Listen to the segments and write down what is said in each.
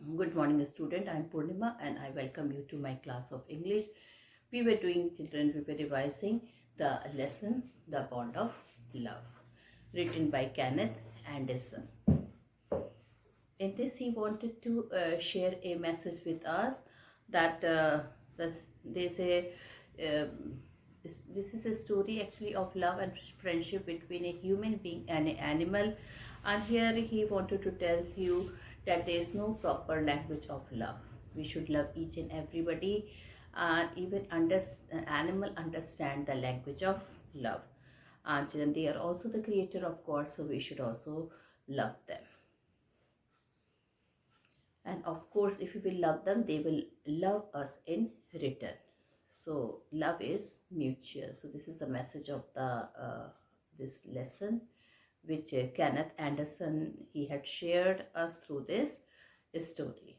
Good morning, student. I am Purnima and I welcome you to my class of English. We were revising the lesson, The Bond of Love, written by Kenneth Anderson. In this, he wanted to share a message with us that there's a this is a story actually of love and friendship between a human being and an animal, and here he wanted to tell you that there is no proper language of love. We should love each and everybody, and even animal understand the language of love, and children, they are also the creator of God, so we should also love them. And of course, if we will love them, they will love us in return. So love is mutual. So this is the message of the this lesson, which Kenneth Anderson he had shared us through this story.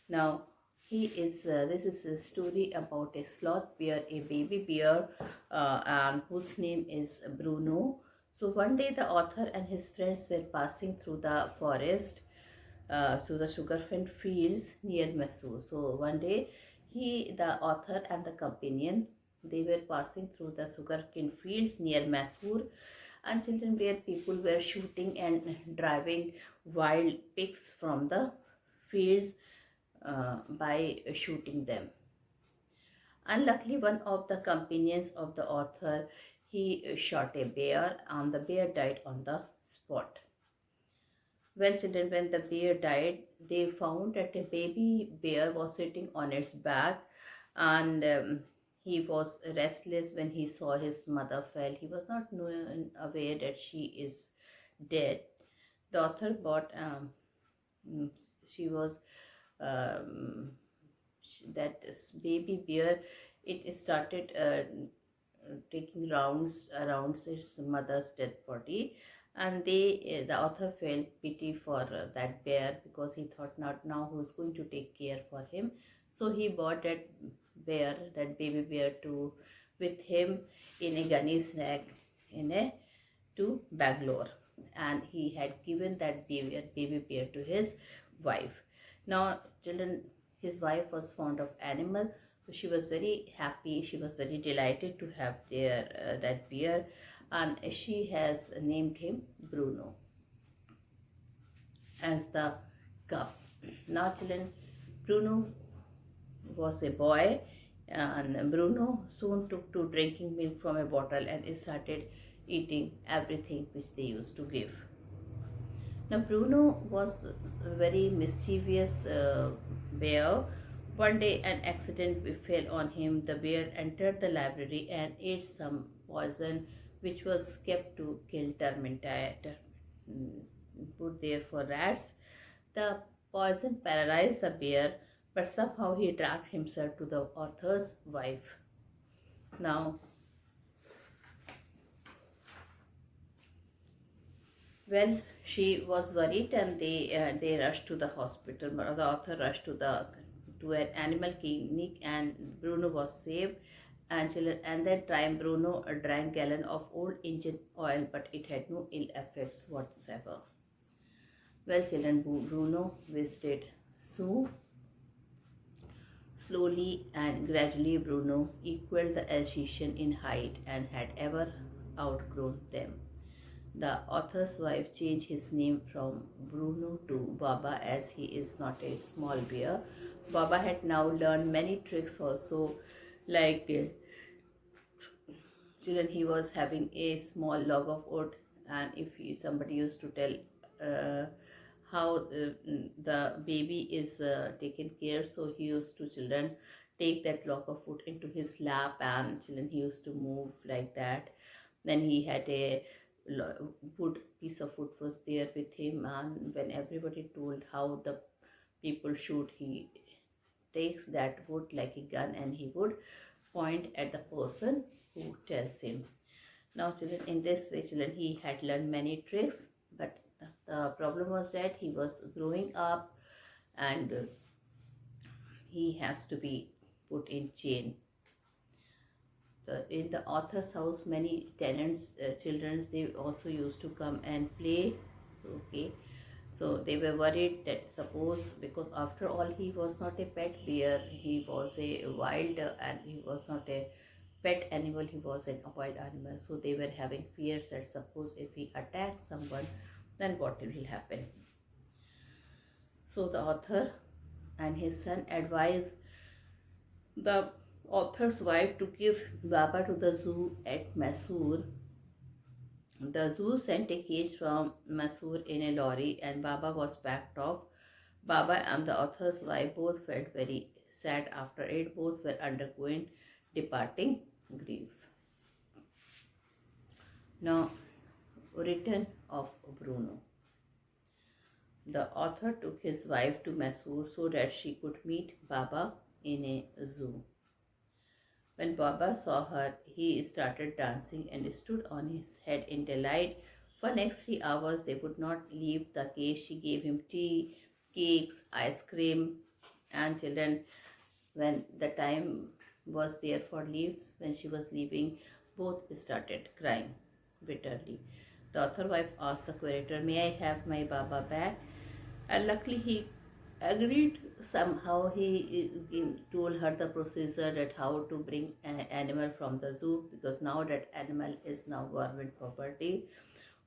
Now he is this is a story about a sloth bear, a baby bear, and whose name is Bruno. So one day the author and his friends were passing through the forest, so the sugarcane fields near Mysore. So one day the author and the companion, they were passing through the sugarcane fields near Mysore, and children where people were shooting and driving wild pigs from the fields by shooting them. Unluckily, one of the companions of the author, he shot a bear and the bear died on the spot. Well, children, when the bear died, they found that a baby bear was sitting on its back, and he was restless when he saw his mother fell. He was not aware that she is dead. The author bought, mm, she was, that baby bear, it started taking rounds around its mother's dead body, and the author felt pity for that bear, because he thought, not now who's going to take care for him. So he bought that baby bear to with him in a gunny sack in a to Bangalore, and he had given that baby bear to his wife. Now, children, his wife was fond of animal, so she was very happy. She was very delighted to have that bear, and she has named him Bruno as the cub. Now, children, Bruno was a boy, and Bruno soon took to drinking milk from a bottle and started eating everything which they used to give. Now, Bruno was a very mischievous bear. One day, an accident befell on him. The bear entered the library and ate some poison, which was kept to kill put there for rats. The poison paralyzed the bear, but somehow he dragged himself to the author's wife. Now, well, she was worried, and they rushed to the hospital. The author rushed to an animal clinic, and Bruno was saved. And that time Bruno drank gallon of old engine oil, but it had no ill effects whatsoever. Well, children, Bruno visited Sue. Slowly and gradually, Bruno equaled the Alsatian in height and had ever outgrown them. The author's wife changed his name from Bruno to Baba, as he is not a small bear. Baba had now learned many tricks also, like children, he was having a small log of wood, and if somebody used to tell how the baby is taken care, so he used to children take that log of wood into his lap, and children, he used to move like that. Then he had a wood piece of wood was there with him, and when everybody told how the people shoot, he takes that wood like a gun and he would point at the person who tells him. Now, children, in this way, children, he had learned many tricks, but the problem was that he was growing up, and he has to be put in chain. In the author's house, many tenants, children, they also used to come and play. So, okay, So they were worried that suppose, because after all he was not a pet bear, he was a wild and he was not a pet animal, he was a wild animal. So they were having fears that suppose if he attacks someone, then what will happen. So the author and his son advised the author's wife to give Baba to the zoo at Mysore. The zoo sent a cage from Mysore in a lorry and Baba was packed off. Baba and the author's wife both felt very sad after it. Both were undergoing departing grief. Now, return of Bruno. The author took his wife to Mysore so that she could meet Baba in a zoo. When Baba saw her, he started dancing and stood on his head in delight. For next 3 hours, they would not leave the cage. She gave him tea, cakes, ice cream, and children. When the time was there for leave, when she was leaving, both started crying bitterly. The author wife asked the curator, "May I have my Baba back?" And luckily he agreed. Somehow he told her the procedure that how to bring an animal from the zoo, because now that animal is now government property.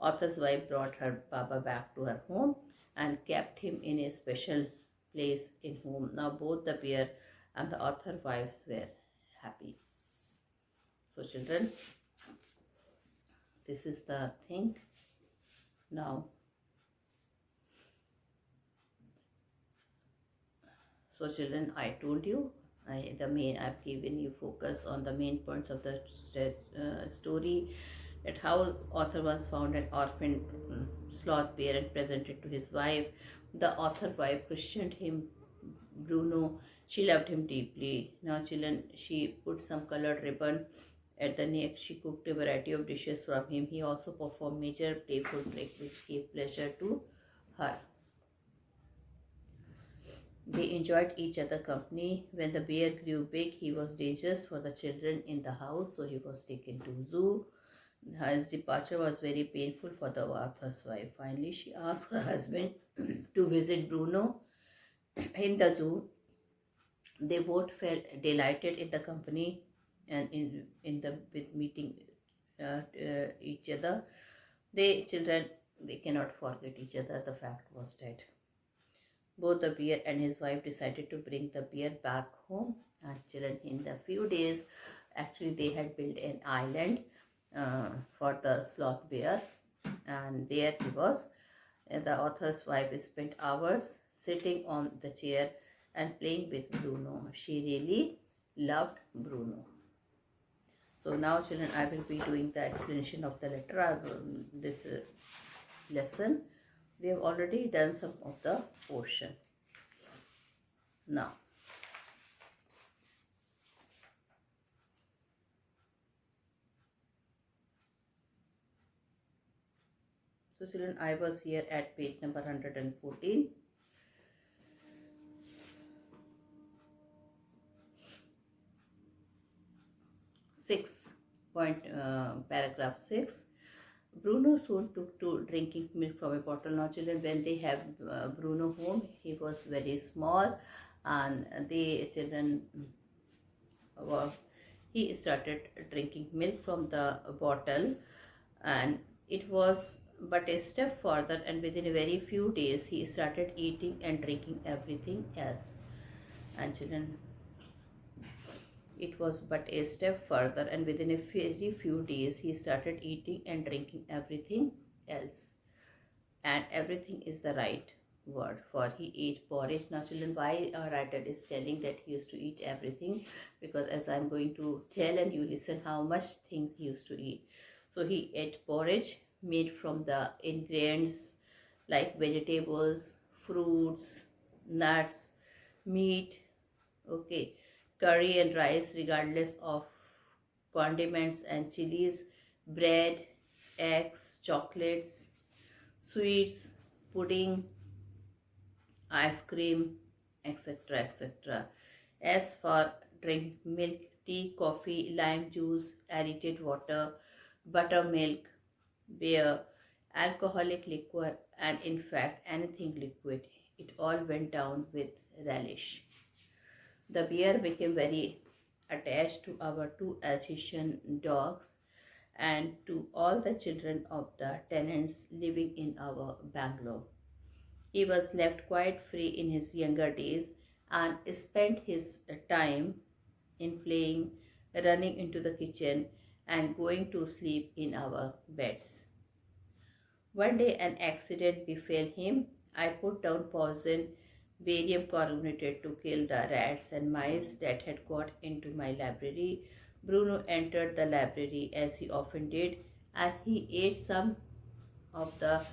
Author's wife brought her Baba back to her home and kept him in a special place in home. Now both the bear and the author wives were happy. So children, this is the thing. Now, so children, I told you, I've given you focus on the main points of the story, that how author was found an orphan sloth bear and presented to his wife. The author wife christened him Bruno. She loved him deeply. Now children, she put some colored ribbon at the neck. She cooked a variety of dishes from him. He also performed major playful trick which gave pleasure to her. They enjoyed each other company. When the bear grew big, he was dangerous for the children in the house, so he was taken to zoo. His departure was very painful for the author's wife. Finally, she asked her husband to visit Bruno in the zoo. They both felt delighted in the company and in the with meeting each other. They children, they cannot forget each other. The fact was that both the bear and his wife decided to bring the bear back home. And children, in the few days, actually they had built an island for the sloth bear, and there he was. And the author's wife spent hours sitting on the chair and playing with Bruno. She really loved Bruno. So now children, I will be doing the explanation of the letter. This lesson, we have already done some of the portion. Now, so children, I was here at page number 114. Paragraph 6. Bruno soon took to drinking milk from a bottle. Now children, when they have Bruno home, he was very small, and the children he started drinking milk from the bottle, and it was but a step further, and within a very few days he started eating and drinking everything else. And children, it was but a step further, and within a very few days he started eating and drinking everything else. And everything is the right word, for he ate porridge. Now children, why our writer is telling that he used to eat everything? Because as I'm going to tell, and you listen how much things he used to eat. So he ate porridge made from the ingredients like vegetables, fruits, nuts, meat, okay, curry and rice regardless of condiments and chilies, bread, eggs, chocolates, sweets, pudding, ice cream, etc. etc. As for drink, milk, tea, coffee, lime juice, aerated water, buttermilk, beer, alcoholic liquor, and in fact anything liquid. It all went down with relish. The bear became very attached to our two Alsatian dogs and to all the children of the tenants living in our bungalow. He was left quite free in his younger days and spent his time in playing, running into the kitchen, and going to sleep in our beds. One day an accident befell him. I put down poison, barium carbonated, to kill the rats and mice that had got into my library. Bruno entered the library as he often did, and he ate some of the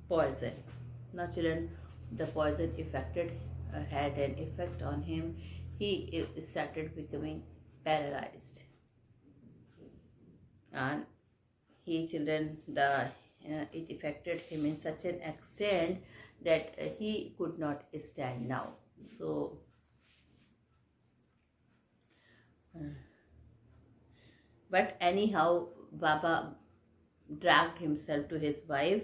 poison. Now, children, the poison had an effect on him. He started becoming paralyzed, and he children the it affected him in such an extent that he could not stand now. So, but anyhow, Baba dragged himself to his wife,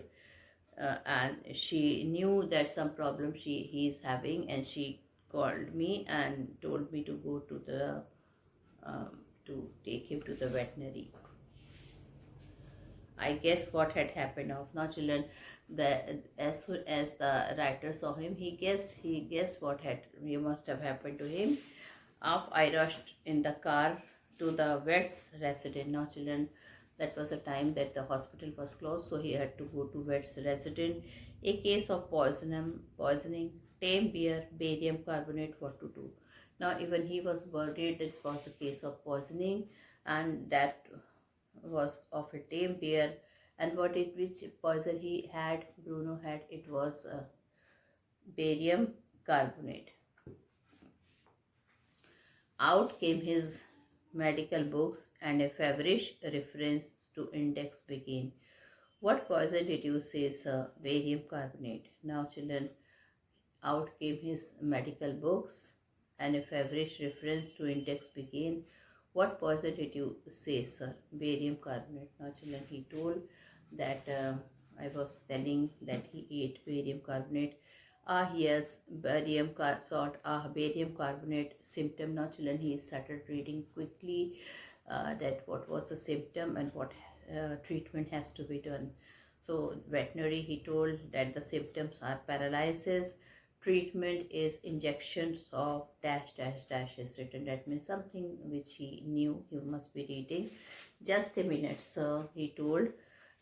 and she knew that some problem he is having, and she called me and told me to go to the to take him to the veterinary. I guess what had happened of now, children. As soon as the writer saw him, he guessed what had you must have happened to him. Off I rushed in the car to the vet's residence. Now, children, that was a time that the hospital was closed, so he had to go to vet's residence. A case of poisoning, tame beer, barium carbonate. What to do? Now, even he was worried that it was a case of poisoning, and that was of a tame bear. And which poison he had, Bruno had, it was barium carbonate. Out came his medical books, and a feverish reference to index began. What poison did you say, sir? Barium carbonate. Now, children, out came his medical books, and a feverish reference to index began. What poison did you say, sir? Barium carbonate. Now, children, he told that I was telling that he ate barium carbonate. Yes, barium carbonate symptom. Now, children, he started reading quickly that what was the symptom and what treatment has to be done. So, veterinary, he told that the symptoms are paralysis. Treatment is injections of dash dash dash is written. That means something which he knew he must be reading. Just a minute, sir, he told,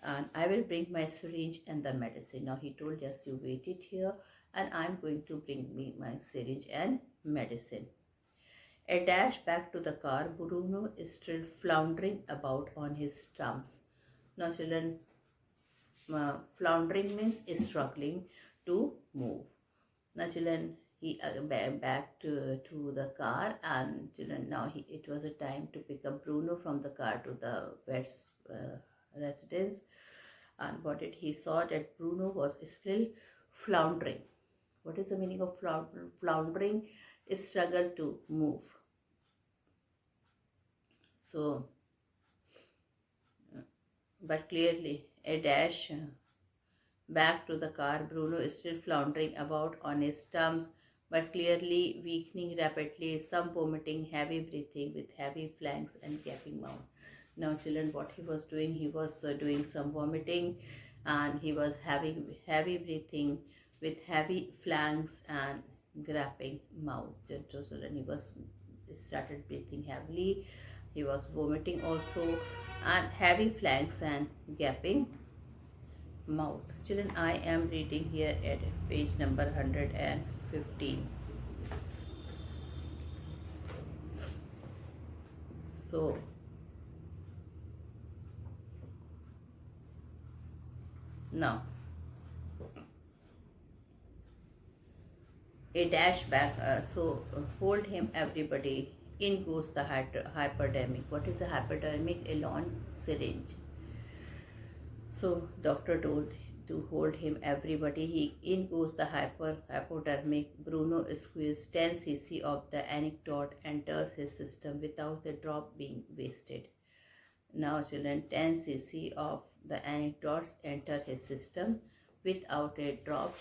and I will bring my syringe and the medicine. Now, he told, just you wait it here, and I'm going to bring me my syringe and medicine. A dash back to the car. Bruno is still floundering about on his stumps. Now, children, floundering means struggling to move. Now, children, he back to the car, and children, now it was a time to pick up Bruno from the car to the vet's residence. And what did he saw? That Bruno was still floundering. What is the meaning of floundering? Is struggle to move. So, but clearly a dash back to the car. Bruno is still floundering about on his stumps, but clearly weakening rapidly, some vomiting, heavy breathing with heavy flanks and gaping mouth. Now, children, what he was doing some vomiting, and he was having heavy breathing with heavy flanks and gaping mouth. So, children, he started breathing heavily. He was vomiting also, and heavy flanks and gaping mouth. Children, I am reading here at page number 115. So, now a dash back. Hold him, everybody. In goes the hypodermic. What is a hypodermic? A long syringe. So doctor told to hold him, everybody. In goes the hypodermic. Bruno squeezed 10 cc of the anecdote, enters his system without a drop being wasted. Now, children, 10 cc of the anecdotes enter his system without a drop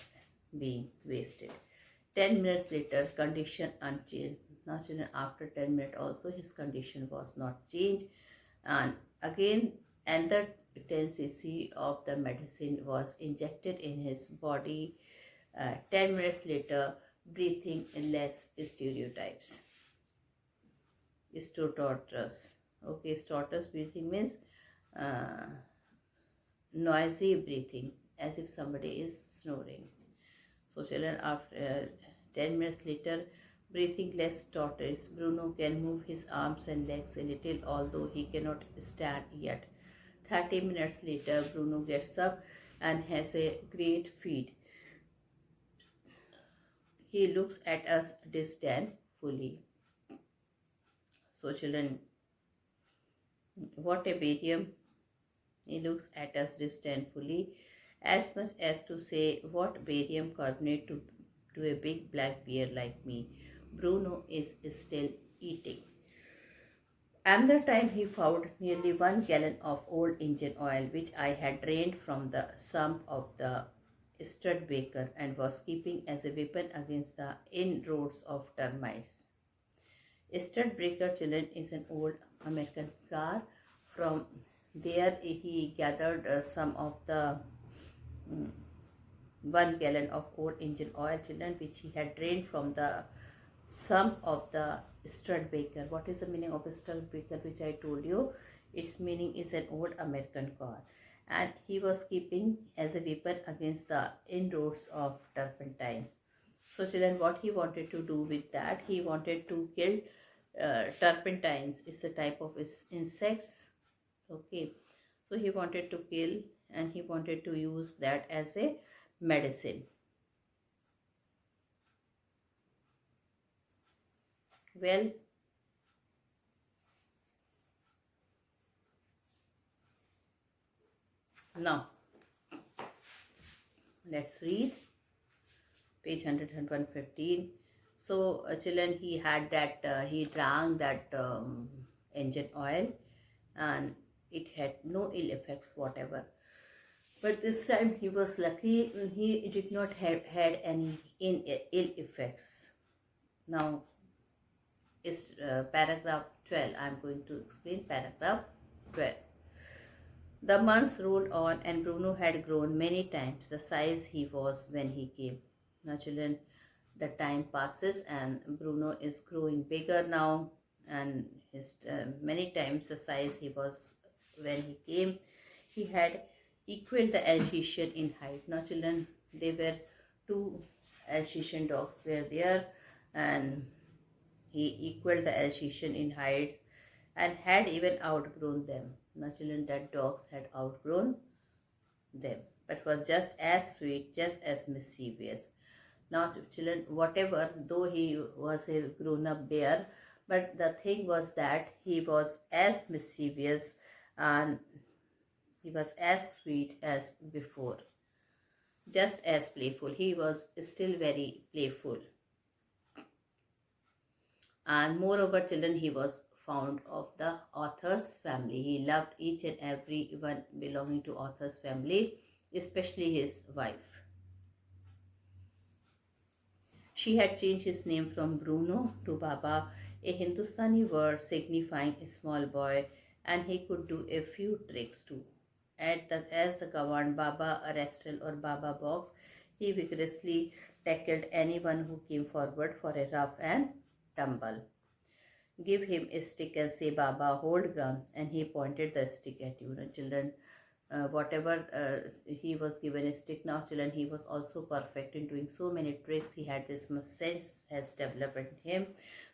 being wasted. 10 minutes later, condition unchanged. Now, children, after 10 minutes also his condition was not changed, and again another 10 cc of the medicine was injected in his body. 10 minutes later, breathing less stereotypes. Stertorous. Okay, stertorous breathing means uh, noisy breathing, as if somebody is snoring. So children, after 10 minutes later, breathing less stertorous. Bruno can move his arms and legs a little, although he cannot stand yet. 30 minutes later, Bruno gets up and has a great feed. He looks at us disdainfully. So children, what a barium. He looks at us disdainfully, as much as to say, what barium carbonate to a big black bear like me. Bruno is still eating. Another time he found nearly 1 gallon of old engine oil, which I had drained from the sump of the Studebaker and was keeping as a weapon against the inroads of termites. Studebaker, children, is an old American car. From there he gathered some of the 1 gallon of old engine oil, children, which he had drained from the sump of the Studebaker. What is the meaning of a Studebaker, which I told you? Its meaning is an old American car. And he was keeping as a weapon against the inroads of turpentine. So children, what he wanted to do with that, he wanted to kill turpentines. It's a type of insects. Okay, so he wanted to kill and he wanted to use that as a medicine. Well, now let's read page 100 and 115. So children, he had that he drank that engine oil and it had no ill effects whatever. But this time he was lucky, he did not have had any ill effects. Now is paragraph 12. I am going to explain paragraph 12. The months rolled on and Bruno had grown many times the size he was when he came. Now children, the time passes and Bruno is growing bigger now, and his many times the size he was when he came. He had equaled the Alsatian in height. Now children, there were two Alsatian dogs were there, and he equaled the Alsatian in heights and had even outgrown them. Now children, that dogs had outgrown them, but was just as sweet, just as mischievous. Now children, whatever, though he was a grown-up bear, but the thing was that he was as mischievous and he was as sweet as before, just as playful. He was still very playful. And moreover, children, he was found of the author's family. He loved each and every one belonging to author's family, especially his wife. She had changed his name from Bruno to Baba, a Hindustani word signifying a small boy, and he could do a few tricks too. As the command Baba Arrestal or Baba Box, he vigorously tackled anyone who came forward for a rough and tumble. Give him a stick and say, Baba, hold gun, and he pointed the stick at you. And children, whatever he was given a stick. Now children, he was also perfect in doing so many tricks. He had this much sense has developed in him.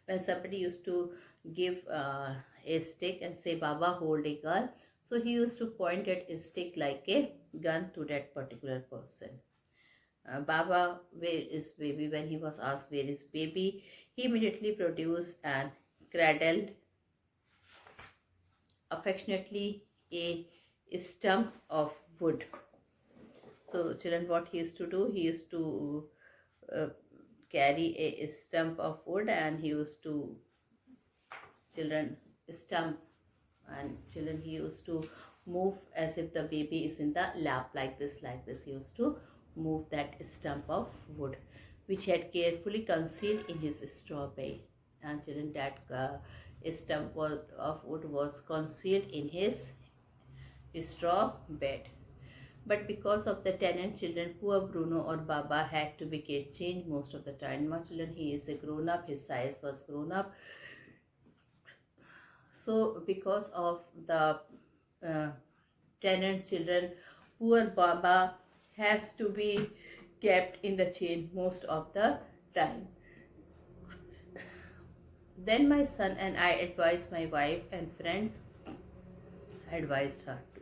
When somebody used to give a stick and say, Baba, hold a gun, so he used to point at his stick like a gun to that particular person. Baba, where is baby? When he was asked where is baby, he immediately produced and cradled affectionately a stump of wood. So children, what he used to do, he used to uh, carry a stump of wood, and he used to children stump, and children he used to move as if the baby is in the lap, like this he used to move that stump of wood which had carefully concealed in his straw bed. And children, that stump of wood was concealed in his straw bed. But because of the tenant children, poor Bruno or Baba had to be get changed most of the time. Now children, he is a grown up, his size was grown up. So because of the uh, tenant children, poor Baba has to be kept in the chain most of the time. Then my son and I advised my wife, and friends advised her to.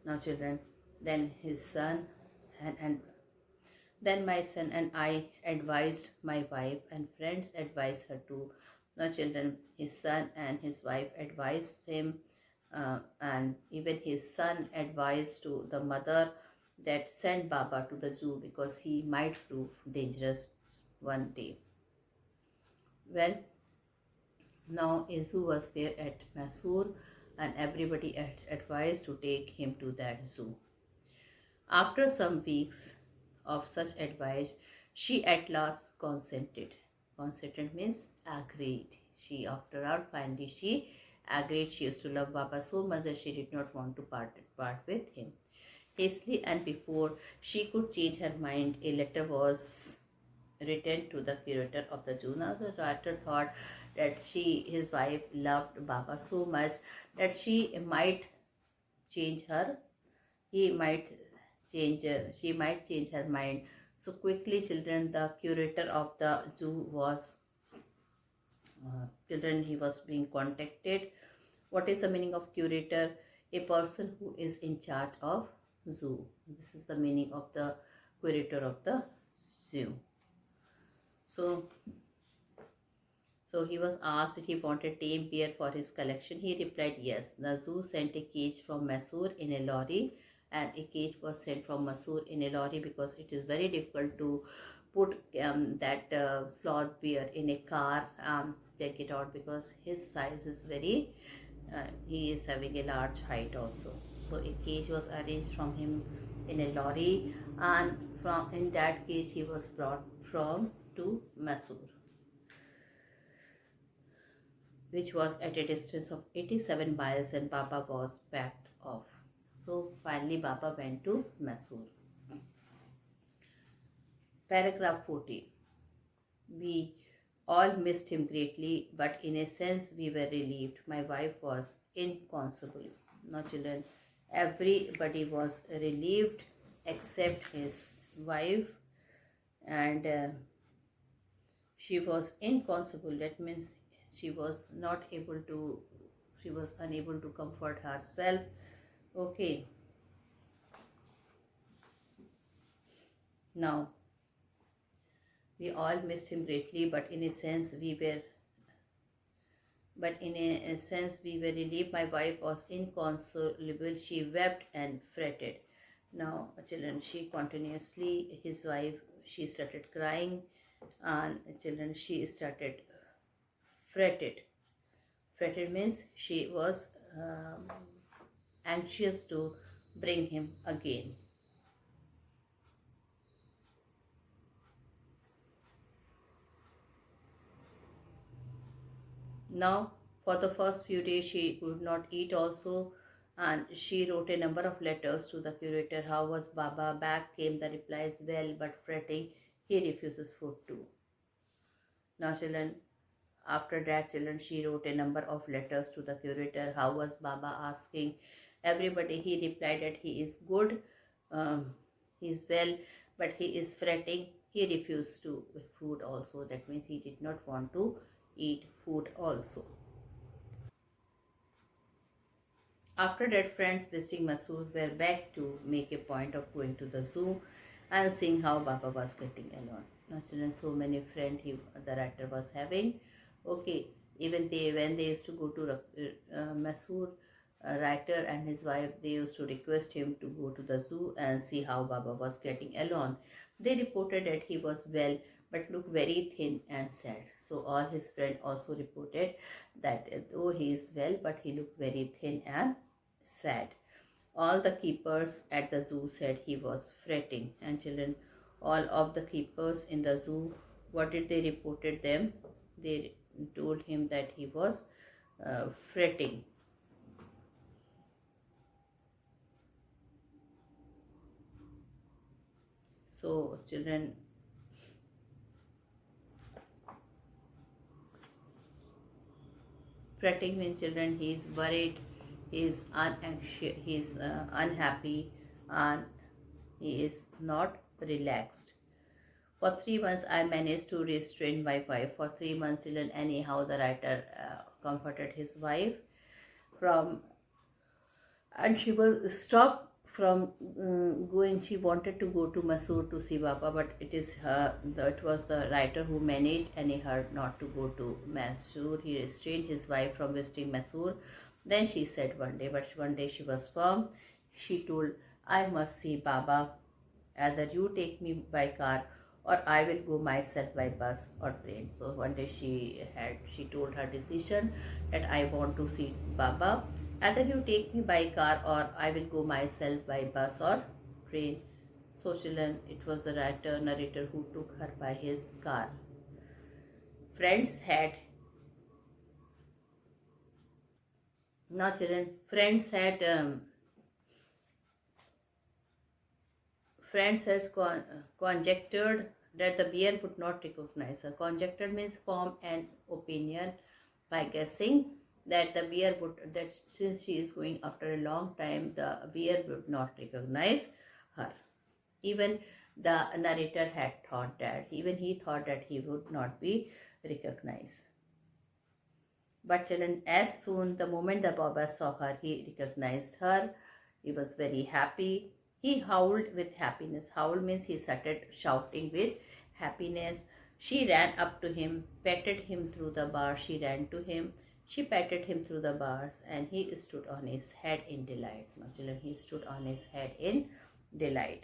Now children, then his son and then my son and I advised my wife, and friends advised her too. Now children, his son and his wife advised him, and even his son advised to the mother that send Baba to the zoo because he might prove dangerous one day. Well, now Izu was there at Mysore, and everybody advised to take him to that zoo. After some weeks of such advice, she at last consented. Consented means agreed. She, after all, finally she agreed. She used to love Baba so much that she did not want to part with him. Hastily and before she could change her mind, a letter was written to the curator of the zoo. Now the writer thought that his wife loved Baba so much that she might change her he might she might change her mind. So quickly children, the curator of the zoo was children he was being contacted. What is the meaning of curator? A person who is in charge of zoo. This is the meaning of the curator of the zoo. So he was asked if he wanted tame bear for his collection. He replied yes. The zoo sent a cage from Mysore in a lorry, and a cage was sent from Mysore in a lorry because it is very difficult to put that sloth bear in a car, take it out because his size is very, he is having a large height also. So a cage was arranged from him in a lorry, and from in that cage he was brought from to Mysore, which was at a distance of 87 miles, and Baba was packed off. So finally Baba went to Mysore. Paragraph 40. We all missed him greatly, but in a sense we were relieved. My wife was inconsolable. Now children, everybody was relieved except his wife, and she was inconsolable. That means she was not able to, she was unable to comfort herself. Okay, now we all missed him greatly, but in a sense we were relieved. My wife was inconsolable. She wept and fretted. Now children, she continuously, his wife, she started crying, and children, she started fretted. Fretted means she was anxious to bring him again. Now, for the first few days, she could not eat also, and she wrote a number of letters to the curator. How was Baba? Back came the replies, well, but fretting, he refuses food too. Now, children, after that, children, she wrote a number of letters to the curator. How was Baba? Asking everybody. He replied that he is good, he is well, but he is fretting. He refused to food also. That means he did not want to eat food also. After that, friends visiting Mysore were back to make a point of going to the zoo and seeing how Baba was getting along. Now, children, so many friends the writer was having. Okay, even when they used to go to Mysore, writer and his wife, they used to request him to go to the zoo and see how Baba was getting along. They reported that he was well but looked very thin and sad. So all his friends also reported that though he is well, but he looked very thin and sad. All the keepers at the zoo said he was fretting. And children, all of the keepers in the zoo, what did they reported them? They told him that he was fretting. So children, fretting means children, he is worried, he is unanxious, he is unhappy, and he is not relaxed. For 3 months, I managed to restrain my wife. For 3 months, children, anyhow, the writer comforted his wife from, and she was stopped from going. She wanted to go to Mysore to see Baba, but it was the writer who managed anyhow not to go to Mysore. He restrained his wife from visiting Mysore. Then she said one day, but one day she was firm. She told, I must see Baba. Either you take me by car or I will go myself by bus or train. So one day she told her decision that I want to see Baba. Either you take me by car or I will go myself by bus or train. So children, it was the narrator who took her by his car. Friends had now children. Friends had conjectured that the bear would not recognize her. Conjectured means form an opinion by guessing that the bear would, that since she is going after a long time, the bear would not recognize her. Even the narrator had thought that, even he thought that he would not be recognized. But children, as soon the moment the Baba saw her, he recognized her. He was very happy. He howled with happiness. Howl means he started shouting with happiness. She ran up to him, patted him through the bars. She ran to him. She patted him through the bars, and he stood on his head in delight. Now, children, he stood on his head in delight.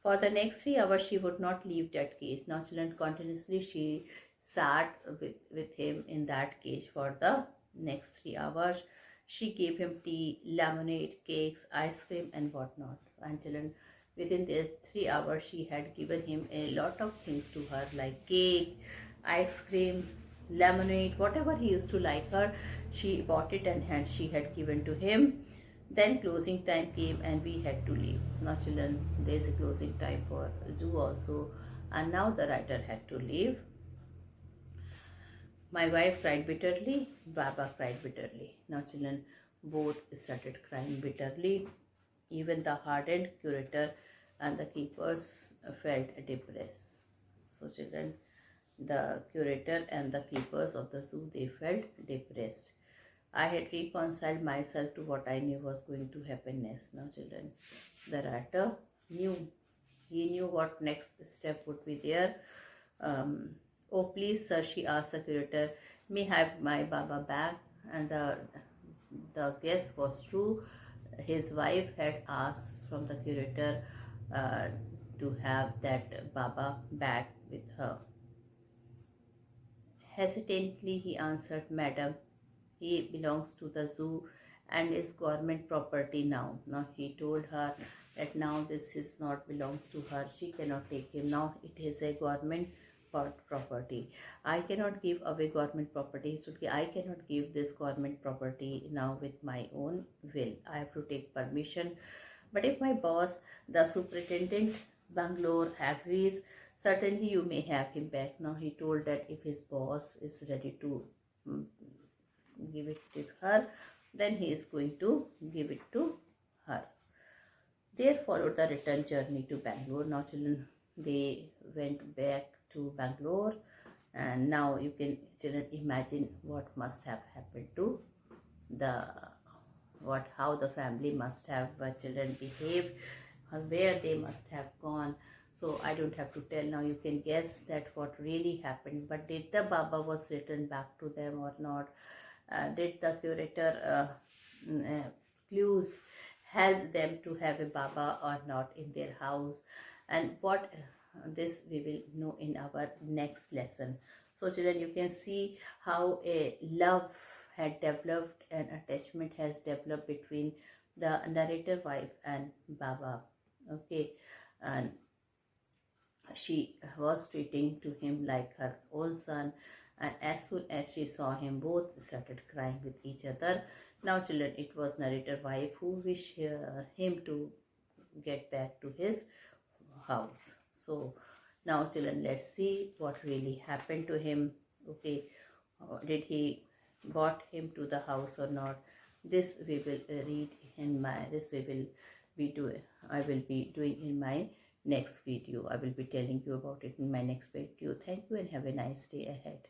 For the next 3 hours, she would not leave that cage. Now, children, continuously she sat with him in that cage for the next 3 hours. She gave him tea, lemonade, cakes, ice cream, and whatnot. And children, within the 3 hours, she had given him a lot of things to her, like cake, ice cream, lemonade, whatever he used to like her. She bought it and she had given to him. Then closing time came and we had to leave. Now children, there is a closing time for zoo also, and now the writer had to leave. My wife cried bitterly, Baba cried bitterly. Now children, both started crying bitterly. Even the hardened curator and the keepers felt depressed. So children, the curator and the keepers of the zoo, they felt depressed. I had reconciled myself to what I knew was going to happen next. Now children, the writer knew, he knew what next step would be there. Oh please sir, she asked the curator, may I have my Baba back? And the guess was true. His wife had asked from the curator uh, to have that Baba back with her. Hesitantly he answered, Madam, he belongs to the zoo and is government property now. Now he told her that now this is not belongs to her. She cannot take him. Now it is a government property. I cannot give away government property. So I cannot give this government property now with my own will. I have to take permission. But if my boss, the superintendent Bangalore, agrees, certainly you may have him back. Now he told that if his boss is ready to give it to her, then he is going to give it to her. There followed the return journey to Bangalore. Now children, they went back to Bangalore, and now you can children imagine what must have happened to the how the family must have children behaved, where they must have gone. So I don't have to tell now, you can guess that what really happened. But did the Baba was returned back to them or not? Did the curator clues help them to have a Baba or not in their house? And what this we will know in our next lesson. So children, you can see how a love had developed and attachment has developed between the narrator wife and Baba. Okay, and she was treating to him like her own son, and as soon as she saw him, both started crying with each other. Now children, it was narrator wife who wished him to get back to his house. So now children, let's see what really happened to him. Okay, did he got him to the house or not? This we will read in my, this we will be doing, I will be doing in my next video. I will be telling you about it in my next video. Thank you and have a nice day ahead.